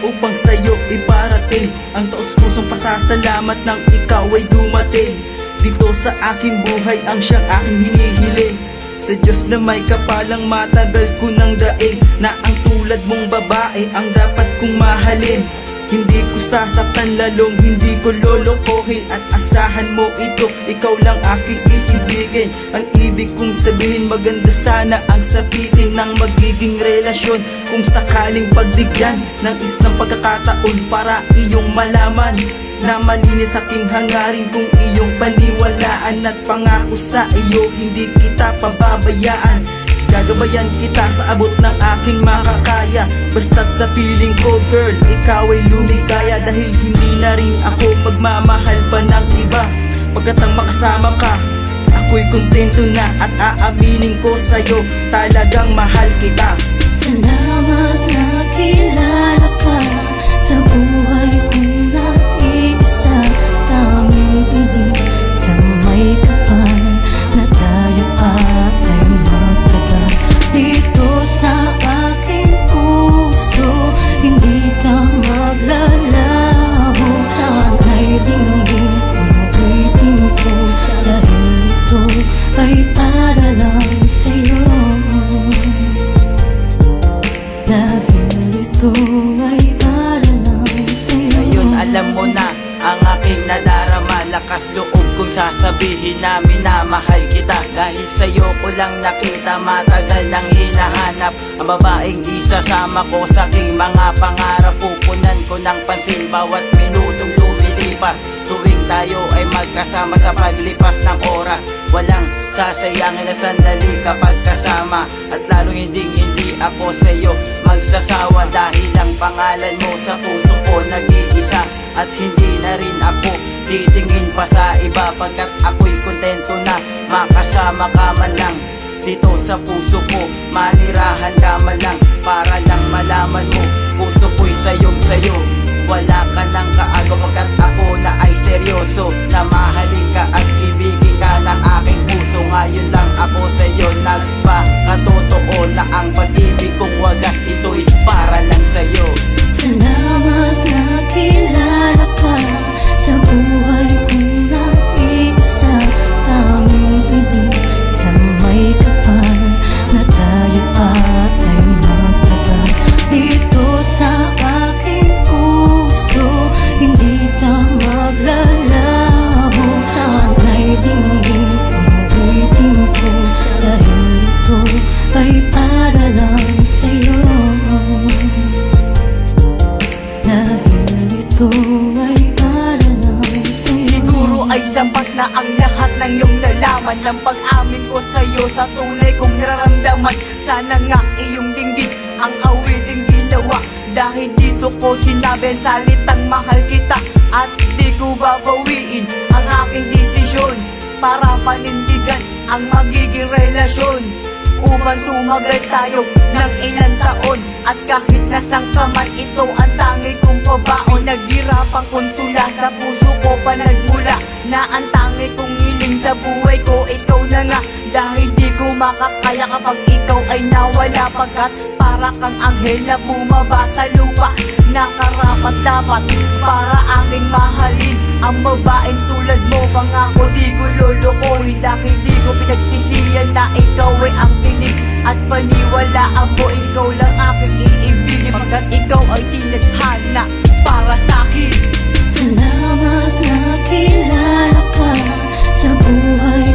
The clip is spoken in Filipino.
upang sa'yo iparating ang taos-pusong pasasalamat nang ikaw ay dumating dito sa aking buhay, ang siyang aking hinihiling. Sa Diyos na may kapalang matagal ko nang daig na ang tulad mong babae ang dapat kong mahalin. Hindi ko sasaktan, lalong hindi ko lolokohin, at asahan mo ito, ikaw lang aking iibigin. Ang ibig kong sabihin, maganda sana ang sapitin ng magiging relasyon kung sakaling pagbigyan ng isang pagkakataon para iyong malaman na malinis aking hangarin kung iyong paniwalaan, at pangako sa iyo hindi kita pababayaan. Gagabayan kita sa abot ng aking makakaya, basta't sa piling ko girl, ikaw ay lumigaya. Dahil hindi na rin ako magmamahal pa ng iba, pagkat ang makasama ka, ako'y kontento na. At aaminin ko sa'yo, talagang mahal kita. Salamat na kilala ka sa buhay kong nag-iisa. Tanging piling sa may kapal na tayo ay magtagal. Dito sa aking puso, hindi ka maglalaho. Sana'y dinggin ang aking ko, dahil ito ay para lang sa'yo. Dahil ito ay para lang sa'yo. Ngayon alam mo na ang aking nadarama, lakas loob kong sasabihin na minamahal kita. Dahil sa'yo ko lang nakita, matagal nang hinahanap ang babaeng isasama ko sa aking mga pangarap. Pupunan ko ng pansin bawat minutong lumilipas, tuwing tayo ay magkasama sa paglipas ng oras. Walang sasayangin na sandali kapag kasama, at lalong hindi ako sa'yo magsasawa. Dahil ang pangalan mo sa puso ko nag-iisa, at hindi na rin ako titingin pa sa iba, pagkat ako'y kontento na makasama ka man lang dito sa puso ko. Manirahan ka man lang para lang malaman mo, puso ko'y sayong-sayo. Wala ka nang kaagaw, pagkat ako na ay seryoso na mahalin ka at ibigin ka ng aking puso. Ngayon lang ako sa'yo nagpakatotoo na ang pag-ibig kong wagas, ito'y para lang sa'yo. Salamat na kilala ka sa buhay kong nag-iisa. Tanging piling sa may kapal na tayo ay magtagal. Dito sa aking puso, hindi ka maglalaho. Sana'y dinggin ang aking ko, dahil ito ay para lang sa'yo. Dahil ito ay para lang sa'yo. Siguro ay sapat na ang lahat ng iyong nalaman, ng pag-amin ko sa'yo sa tunay kong nararamdaman. Sana nga iyong dinggin ang awiting ginawa, dahil dito ko sinabi ang salitang mahal kita. At di ko babawiin ang aking desisyon para panindigan ang magiging relasyon. Upang tumagal tayo ng ilang taon, at kahit nasang ka man, ito ang tangi kong pabaon. Naghirapang kong tula, sa puso ko pa nagmula, na ang tangi kong hiling sa buhay ko, ikaw na nga. Dahil di ko makakaya kapag ikaw ay nawala, pagkat para kang anghel na bumaba sa lupa, nakarapat dapat para aking mahalin ang babaeng tulad mo. Pangako di ko lolokohin, dahil di ko pinagsisiyan na ikaw ay ang tinig at paniwalaan mo. Ikaw lang aking iibigin, pagkat ikaw ay tinadhana para sa'kin. Salamat na kilala ka sa buhay